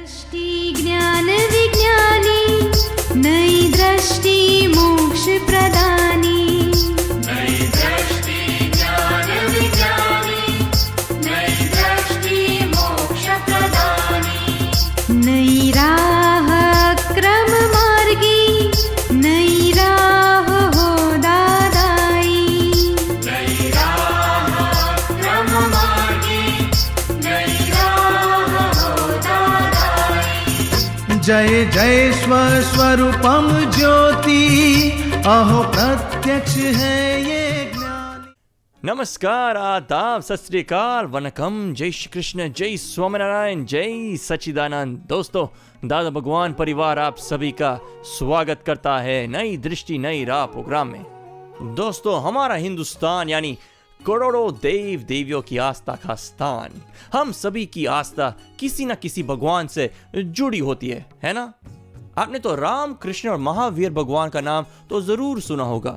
दृष्टि ज्ञान विज्ञानी, नई दृष्टि मोक्ष प्रदानी। नई दृष्टि ज्ञान विज्ञानी, नई दृष्टि मोक्ष प्रदानी। नई राह क्रम मार्गी, नई राह हो दादाई। नई राह क्रम मार्गी, नई राह हो दादाई। जय जय स्वस्वरूपम ज्योति, अहो प्रत्यक्ष है ये ज्ञानी। नमस्कार, आदाब, सत श्री अकाल, वनकम, जय श्री कृष्ण, जय स्वामीनारायण, जय सच्चिदानंद। दोस्तों, दादा भगवान परिवार आप सभी का स्वागत करता है नई दृष्टि नई राह प्रोग्राम में। दोस्तों, हमारा हिंदुस्तान यानी करोड़ों देव देवियों की आस्था का स्थान, हम सभी की आस्था किसी न किसी भगवान से जुड़ी होती है ना? आपने तो राम, कृष्ण और महावीर भगवान का नाम तो जरूर सुना होगा,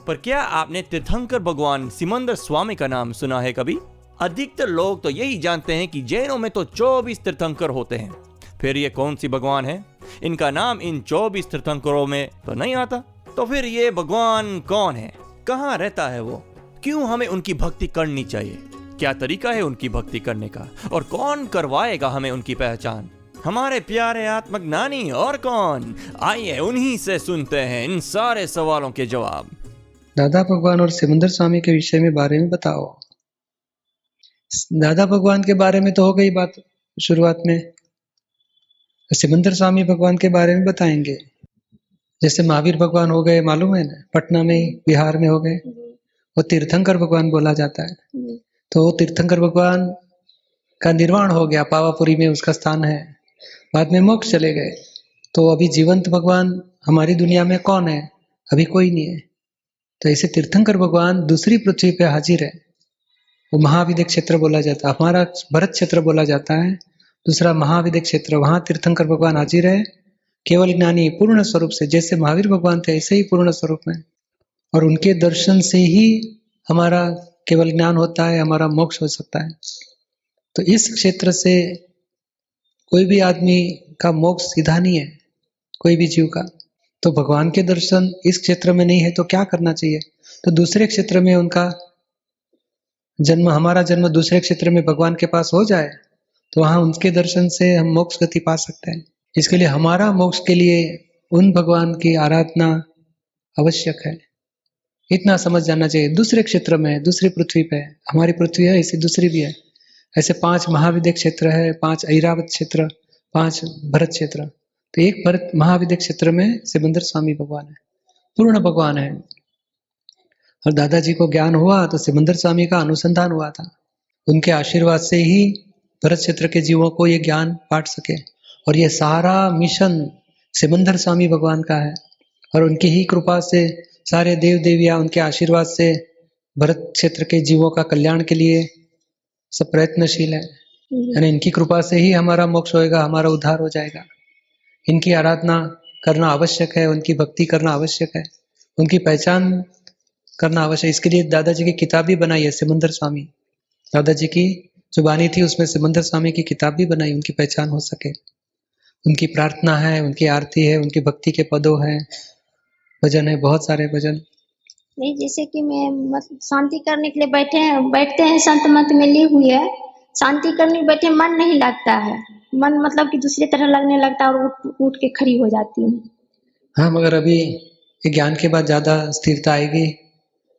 पर क्या आपने तीर्थंकर भगवान सिमंदर स्वामी का नाम सुना है कभी? अधिकतर लोग तो यही जानते हैं कि जैनों में तो 24 तीर्थंकर होते हैं। फिर ये कौन सी भगवान है? इनका नाम इन 24 तीर्थंकरों में तो नहीं आता। तो फिर ये भगवान कौन है? कहाँ रहता है वो? क्यों हमें उनकी भक्ति करनी चाहिए? क्या तरीका है उनकी भक्ति करने का? और कौन करवाएगा हमें उनकी पहचान? हमारे प्यारे आत्मज्ञानी और कौन? आइए उन्हीं से सुनते हैं इन सारे सवालों के जवाब। दादा भगवान और सिमंदर स्वामी के विषय में बारे में बताओ। दादा भगवान के बारे में तो हो गई बात शुरुआत में, सिमंदर स्वामी भगवान के बारे में बताएंगे। जैसे महावीर भगवान हो गए, मालूम है ना, पटना में बिहार में हो गए, वो तीर्थंकर भगवान बोला जाता है। तो वो तीर्थंकर भगवान का निर्वाण हो गया, पावापुरी में उसका स्थान है, बाद में मोक्ष चले गए। तो अभी जीवंत भगवान हमारी दुनिया में कौन है? अभी कोई नहीं है। तो ऐसे तीर्थंकर भगवान दूसरी पृथ्वी पे हाजिर है, वो महाविद्य क्षेत्र बोला जाता है। हमारा भरत क्षेत्र बोला जाता है, दूसरा महाविद्य क्षेत्र, वहां तीर्थंकर भगवान हाजिर है, केवल ज्ञानी पूर्ण स्वरूप से। जैसे महावीर भगवान थे ऐसे ही पूर्ण स्वरूप में, और उनके दर्शन से ही हमारा केवल ज्ञान होता है, हमारा मोक्ष हो सकता है। तो इस क्षेत्र से कोई भी आदमी का मोक्ष सीधा नहीं है, कोई भी जीव का। तो भगवान के दर्शन इस क्षेत्र में नहीं है तो क्या करना चाहिए? तो दूसरे क्षेत्र में उनका जन्म, हमारा जन्म दूसरे क्षेत्र में भगवान के पास हो जाए तो वहां उनके दर्शन से हम मोक्ष गति पा सकते हैं। इसके लिए हमारा मोक्ष के लिए उन भगवान की आराधना आवश्यक है, इतना समझ जाना चाहिए। दूसरे क्षेत्र में, दूसरी पृथ्वी पे, हमारी पृथ्वी है ऐसी दूसरी भी है, ऐसे 5 महाविद्य क्षेत्र है, 5 ऐरावत क्षेत्र, 5 भरत क्षेत्र। तो एक भरत महाविद्य क्षेत्र में सिमंदर स्वामी भगवान है, पूर्ण भगवान है। और दादाजी को ज्ञान हुआ तो सिमंदर स्वामी का अनुसंधान हुआ था, उनके आशीर्वाद से ही भरत क्षेत्र के जीवों को ये ज्ञान बांट सके। और ये सारा मिशन सिमंदर स्वामी भगवान का है, और उनकी ही कृपा से सारे देव देवियां उनके आशीर्वाद से भरत क्षेत्र के जीवों का कल्याण के लिए सब प्रयत्नशील है। यानी इनकी कृपा से ही हमारा मोक्ष होएगा, हमारा उद्धार हो जाएगा। इनकी आराधना करना आवश्यक है, उनकी भक्ति करना आवश्यक है, उनकी पहचान करना आवश्यक है। इसके लिए दादाजी की किताब भी बनाई है, सिमंदर स्वामी। दादाजी की जो वाणी थी उसमें सिमंदर स्वामी की किताब भी बनाई, उनकी पहचान हो सके। उनकी प्रार्थना है, उनकी आरती है, उनकी भक्ति के पदों है, भजन है, बहुत सारे भजन। नहीं, जैसे कि मैं शांति करने के लिए बैठते हैं, संत मत में ली हुई है, शांति करने बैठे मन नहीं लगता है, मन मतलब कि दूसरी तरह लगने लगता है और उठ के खड़ी हो जाती हूँ। हाँ, मगर अभी ज्ञान के बाद ज्यादा स्थिरता आएगी।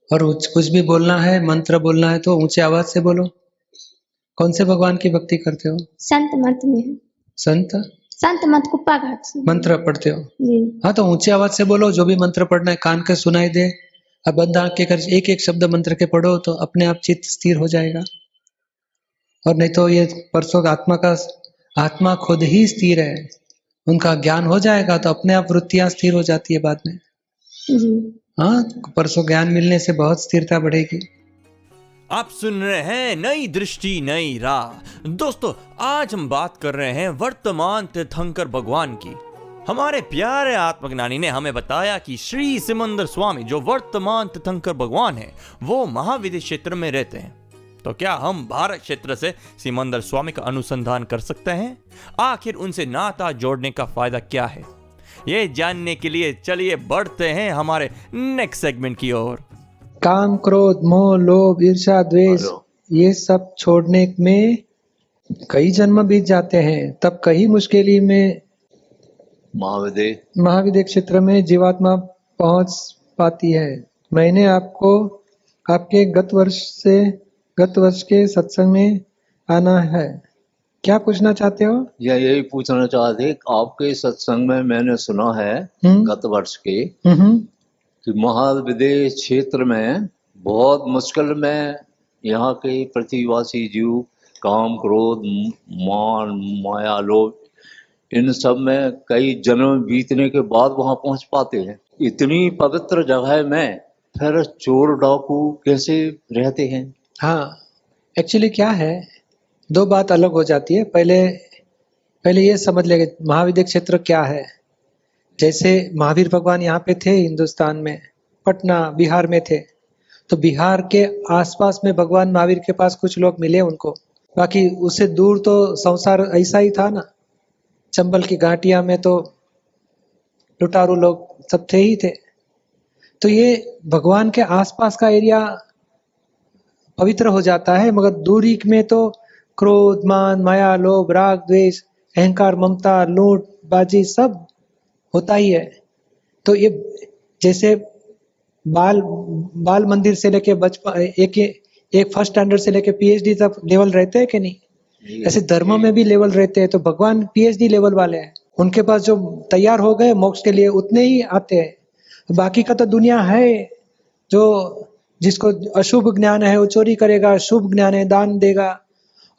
और कुछ भी बोलना है, मंत्र बोलना है तो ऊंचे आवाज से बोलो। कौन से भगवान की भक्ति करते हो? संत मत में। संत मत कुप्पा घाट से मंत्र पढ़ते हो? जी। हाँ, तो ऊंचे आवाज से बोलो, जो भी मंत्र पढ़ना है कान के सुनाई दे। अब बंद आंख के कर एक एक शब्द मंत्र के पढ़ो तो अपने आप चित्त स्थिर हो जाएगा। और नहीं तो ये परसों आत्मा खुद ही स्थिर है, उनका ज्ञान हो जाएगा तो अपने आप वृत्तियां स्थिर हो जाती है बाद में। जी। हाँ, परसों ज्ञान मिलने से बहुत स्थिरता बढ़ेगी। आप सुन रहे हैं नई दृष्टि नई राह। दोस्तों, आज हम बात कर रहे हैं वर्तमान तीर्थंकर भगवान की। हमारे प्यारे आत्मज्ञानी ने हमें बताया कि श्री सिमंदर स्वामी जो वर्तमान तीर्थंकर भगवान है वो महाविद्य क्षेत्र में रहते हैं। तो क्या हम भारत क्षेत्र से सिमंदर स्वामी का अनुसंधान कर सकते हैं? आखिर उनसे नाता जोड़ने का फायदा क्या है? ये जानने के लिए चलिए बढ़ते हैं हमारे नेक्स्ट सेगमेंट की ओर। काम, क्रोध, मोह, लोभ, ईर्ष्या, द्वेष ये सब छोड़ने में कई जन्म बीत जाते हैं, तब कई मुश्किल में महाविद्य क्षेत्र में जीवात्मा पहुंच पाती है। मैंने आपको आपके गत वर्ष के सत्संग में आना है, क्या पूछना चाहते हो? यही पूछना चाहते, आपके सत्संग में मैंने सुना है गत वर्ष के कि महाविद्य क्षेत्र में बहुत मुश्किल में यहाँ के पृथ्वीवासी जीव काम, क्रोध, मान, माया, लोभ इन सब में कई जन्म बीतने के बाद वहां पहुंच पाते हैं। इतनी पवित्र जगह में फिर चोर डाकू कैसे रहते हैं? हाँ, एक्चुअली क्या है, दो बात अलग हो जाती है। पहले ये समझ लेंगे महाविद्य क्षेत्र क्या है। जैसे महावीर भगवान यहाँ पे थे हिंदुस्तान में, पटना बिहार में थे, तो बिहार के आसपास में भगवान महावीर के पास कुछ लोग मिले उनको, बाकी उससे दूर तो संसार ऐसा ही था ना। चंबल की घाटिया में तो लुटारू लोग सब थे ही थे। तो ये भगवान के आसपास का एरिया पवित्र हो जाता है, मगर दूरी में तो क्रोध, मान, माया, लोभ, राग, द्वेष, अहंकार, ममता, लूट, बाजी सब होता ही है। तो ये जैसे बाल मंदिर से लेके बचपन एक फर्स्ट स्टैंडर्ड से लेके पीएचडी तक लेवल रहते हैं कि नहीं, ऐसे धर्म में भी लेवल रहते हैं। तो भगवान पीएचडी लेवल वाले हैं, उनके पास जो तैयार हो गए मोक्ष के लिए उतने ही आते हैं। बाकी का तो दुनिया है जो जिसको अशुभ ज्ञान है वो चोरी करेगा, शुभ ज्ञान है दान देगा।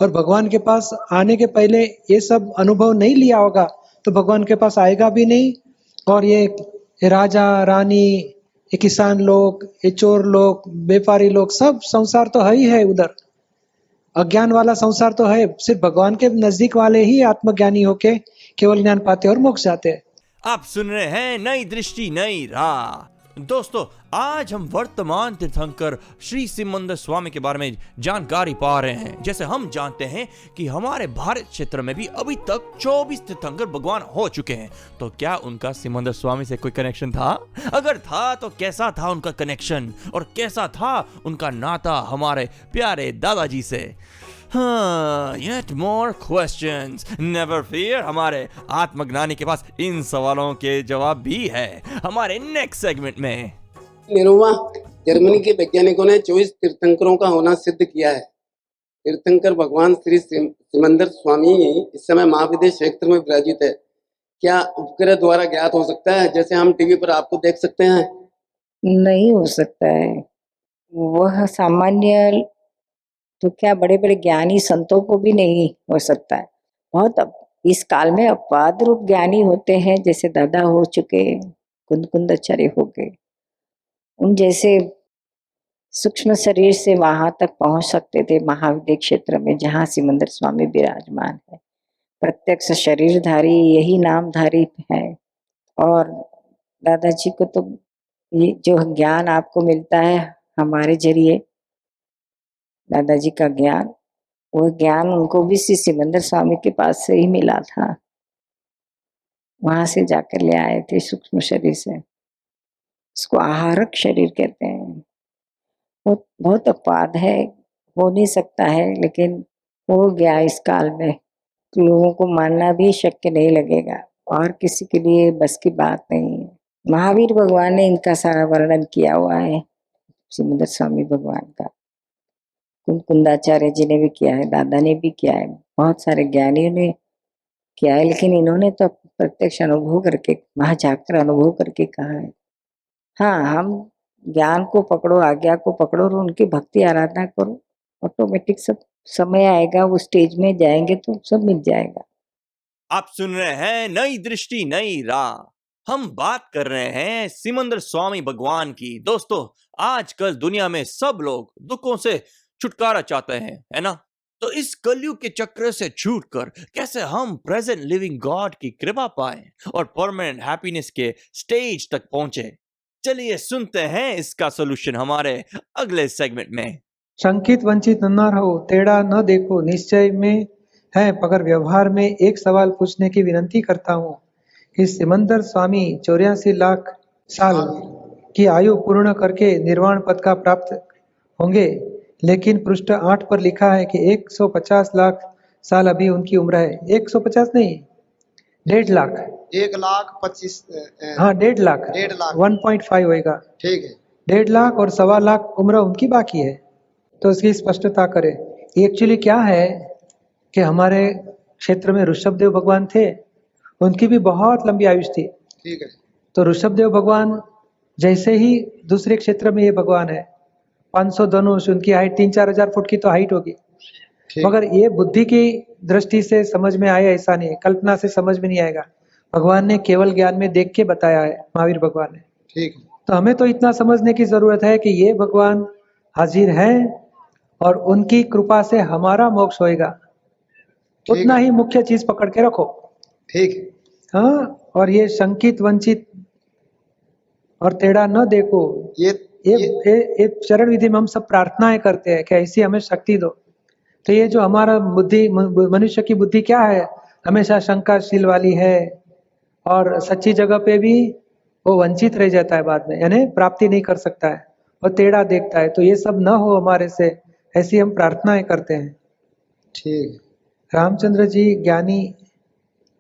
और भगवान के पास आने के पहले ये सब अनुभव नहीं लिया होगा तो भगवान के पास आएगा भी नहीं। और ये राजा रानी, ये किसान लोग, ये चोर लोग, व्यापारी लोग, सब संसार तो है ही है। उधर अज्ञान वाला संसार तो है, सिर्फ भगवान के नजदीक वाले ही आत्मज्ञानी होके केवल ज्ञान पाते और मोक्ष जाते हैं। आप सुन रहे हैं नई दृष्टि नई राह। दोस्तों, आज हम वर्तमान तीर्थंकर श्री सिमंदर स्वामी के बारे में जानकारी पा रहे हैं। जैसे हम जानते हैं कि हमारे भारत क्षेत्र में भी अभी तक 24 तीर्थंकर भगवान हो चुके हैं, तो क्या उनका सिमंदर स्वामी से कोई कनेक्शन था? अगर था तो कैसा था उनका कनेक्शन, और कैसा था उनका नाता हमारे प्यारे दादाजी से? हाँ, yet more questions. Never fear, हमारे आत्मज्ञानी के पास इन सवालों के जवाब भी है हमारे नेक्स्ट सेगमेंट में। निरुमा जर्मनी के वैज्ञानिकों ने 24 तीर्थंकरों का होना सिद्ध किया है। तीर्थंकर भगवान श्री सिमंदर स्वामी इस समय महाविद्य क्षेत्र में विराजित है। क्या उपग्रह द्वारा ज्ञात हो सकता है, जैसे हम टीवी पर आपको देख सकते हैं? नहीं हो सकता है, वह सामान्य तो क्या बड़े बड़े ज्ञानी संतों को भी नहीं हो सकता है। बहुत इस काल में अपवाद रूप ज्ञानी होते हैं, जैसे दादा हो चुके, कुंदाचार्य हो गए, उन जैसे सूक्ष्म शरीर से वहां तक पहुंच सकते थे महाविद्य क्षेत्र में जहाँ सिमंदर स्वामी विराजमान है। प्रत्यक्ष शरीरधारी यही नामधारी है। और दादाजी को तो ये जो ज्ञान आपको मिलता है हमारे जरिए, दादाजी का ज्ञान, वो ज्ञान उनको भी श्री सिमंदर स्वामी के पास से ही मिला था, वहां से जाकर ले आए थे सूक्ष्म शरीर से। इसको आहारक शरीर कहते हैं। बहुत अपवाद है, हो नहीं सकता है, लेकिन हो गया इस काल में, तो लोगों को मानना भी शक्य नहीं लगेगा और किसी के लिए बस की बात नहीं है। महावीर भगवान ने इनका सारा वर्णन किया हुआ है, सिमंदर स्वामी भगवान का। कुंदाचार्य जी ने भी किया है, दादा ने भी किया है, बहुत सारे ज्ञानियों ने किया है, लेकिन इन्होंने तो प्रत्यक्ष अनुभव करके, वहां जाकर अनुभव करके कहा है। हाँ, हम ज्ञान को पकड़ो, आज्ञा को पकड़ो और उनकी भक्ति आराधना करो, ऑटोमेटिक सब समय आएगा, वो स्टेज में जाएंगे तो सब मिल जाएगा। आप सुन रहे हैं नई दृष्टि नई राह। हम बात कर रहे हैं सिमंदर स्वामी भगवान की। दोस्तों, आजकल दुनिया में सब लोग दुखों से छुटकारा चाहते हैं, है ना? तो इस कलयुग के चक्र से छूटकर कैसे हम प्रेजेंट लिविंग गॉड की कृपा पाएं और परमानेंट हैप्पीनेस के स्टेज तक पहुंचे? चलिए सुनते हैं इसका सॉल्यूशन हमारे अगले सेगमेंट में। शंकित वंचित न रहो, टेढ़ा न देखो, निश्चय में है मगर व्यवहार में एक सवाल पूछने की विनती करता हूँ कि सिमंदर स्वामी 84 लाख साल की आयु पूर्ण करके निर्वाण पद का प्राप्त होंगे, लेकिन पृष्ठ 8 पर लिखा है कि 150 लाख साल अभी उनकी उम्र है। 150 नहीं, 1.5 लाख। 1,25,000। हाँ 1.5 लाख, 1.5 लाख 1.5 होएगा। ठीक है। 1.5 लाख और 1.25 लाख उम्र उनकी बाकी है, तो इसकी स्पष्टता करें। एक्चुअली क्या है कि हमारे क्षेत्र में ऋषभदेव भगवान थे, उनकी भी बहुत लंबी आयुष थी। ठीक है। तो ऋषभदेव भगवान जैसे ही दूसरे क्षेत्र में ये भगवान है, 500 धनुष, उनकी हाइट 3-4 हजार फुट की तो हाइट होगी, मगर ये बुद्धि की दृष्टि से समझ में आया ऐसा नहीं है, कल्पना से समझ में नहीं आएगा। भगवान ने केवल ज्ञान में देख के बताया है, महावीर भगवान ने। ठीक है। तो हमें तो इतना समझने की जरूरत है कि ये भगवान हाजिर है और उनकी कृपा से हमारा मोक्ष होएगा, उतना ही मुख्य चीज पकड़ के रखो। ठीक है। हाँ, और ये शंकित वंचित और टेढ़ा न देखो, ये चरण विधि में हम सब प्रार्थनाएं करते हैं कि ऐसी हमें शक्ति दो। तो ये जो हमारा बुद्धि, मनुष्य की बुद्धि क्या है, हमेशा शंकाशील वाली है और सच्ची जगह पे भी वो वंचित रह जाता है बाद में, यानी प्राप्ति नहीं कर सकता है और टेढ़ा देखता है। तो ये सब न हो हमारे से, ऐसी हम प्रार्थनाएं करते हैं। ठीक। रामचंद्र जी ज्ञानी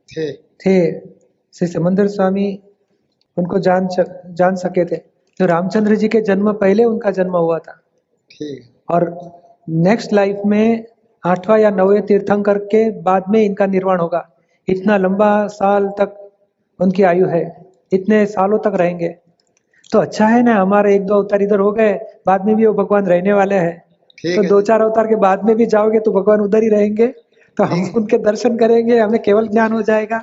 थे श्री सिमंदर स्वामी उनको जान सके थे। तो रामचंद्र जी के जन्म पहले उनका जन्म हुआ था। ठीक। और नेक्स्ट लाइफ में 8वां या 9वें तीर्थंकर के बाद में इनका निर्वाण होगा। इतना लंबा साल तक उनकी आयु है, इतने सालों तक रहेंगे। तो अच्छा है ना, हमारे 1-2 अवतार इधर हो गए, बाद में भी वो भगवान रहने वाले हैं। तो 2-4 अवतार के बाद में भी जाओगे तो भगवान उधर ही रहेंगे, तो हम उनके दर्शन करेंगे, हमें केवल ज्ञान हो जाएगा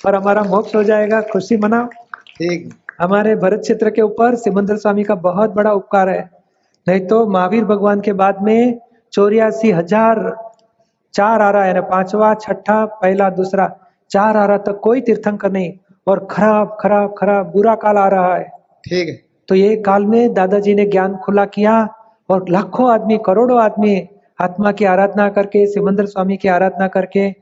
और हमारा मोक्ष हो जाएगा। खुशी मनाओ। ठीक। हमारे भरत क्षेत्र के ऊपर सिमंदर स्वामी का बहुत बड़ा उपकार है, नहीं तो महावीर भगवान के बाद में 84,000 4 आ रहा है ना, 5वां 6ठा पहला दूसरा 4 आ रहा तक कोई तीर्थंकर नहीं, और खराब बुरा काल आ रहा है। ठीक है। तो ये काल में दादाजी ने ज्ञान खुला किया और लाखों आदमी, करोड़ों आदमी आत्मा की आराधना करके, सिमंदर स्वामी की आराधना करके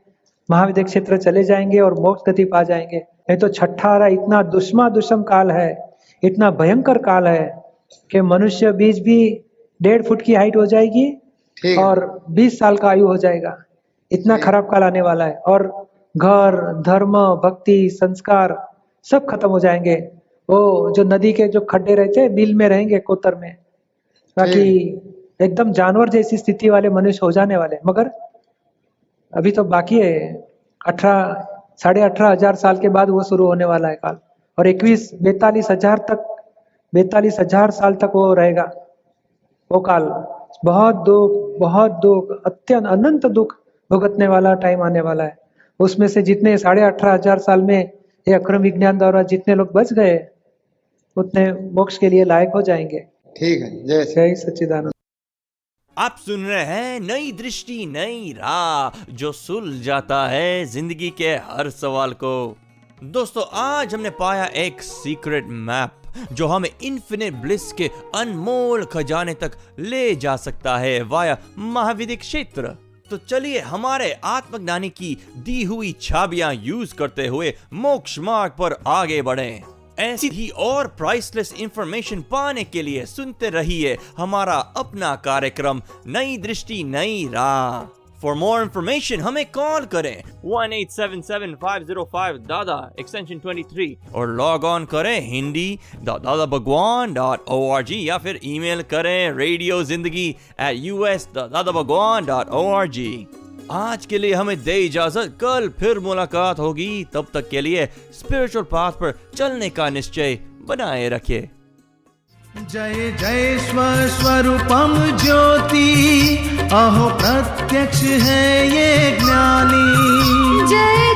महाविद्य क्षेत्र चले जाएंगे और मोक्ष गति पा जाएंगे। नहीं तो 6ठा आ रहा, इतना दुष्म काल है, इतना भयंकर काल है कि मनुष्य बीज भी 1.5 फुट की हाइट हो जाएगी और 20 साल का आयु हो जाएगा। इतना खराब काल आने वाला है, और घर, धर्म, भक्ति, संस्कार सब खत्म हो जाएंगे। वो जो नदी के जो खड्डे रहते हैं, बिल में रहेंगे, कोतर में, बाकी एकदम जानवर जैसी स्थिति वाले मनुष्य हो जाने वाले। मगर अभी तो बाकी है, 18,500 साल के बाद वो शुरू होने वाला है काल, और 42,000 साल तक वो रहेगा वो काल। बहुत दुख, अत्यंत अनंत दुख भुगतने वाला टाइम आने वाला है। उसमें से जितने 18,500 साल में ये अक्रम विज्ञान द्वारा जितने लोग बच गए, उतने मोक्ष के लिए लायक हो जाएंगे। ठीक है। जय सच्चिदानंद। आप सुन रहे हैं नई दृष्टि नई राह, जो सुलझ जाता है जिंदगी के हर सवाल को। दोस्तों, आज हमने पाया एक सीक्रेट मैप जो हमें इन्फिनिट ब्लिस के अनमोल खजाने तक ले जा सकता है वाया महाविद्य क्षेत्र। तो चलिए हमारे आत्मज्ञानी की दी हुई छाबियां यूज करते हुए मोक्ष मार्ग पर आगे बढ़ें। ऐसी ही और प्राइसलेस इंफॉर्मेशन पाने के लिए सुनते रहिए हमारा अपना कार्यक्रम नई दृष्टि नई राह। फॉर मोर इंफॉर्मेशन हमें कॉल करें 1877-505 दादा एक्सटेंशन 23 और लॉग ऑन करें hindi.dadabhagwan.org या फिर ईमेल करें radiozindagi@us.dadabhagwan.org। आज के लिए हमें दे इजाजत, कल फिर मुलाकात होगी। तब तक के लिए स्पिरिचुअल पाथ पर चलने का निश्चय बनाए रखिए। जय जय स्वस्वरूपम ज्योति, अहो प्रत्यक्ष है ये ज्ञानी। जय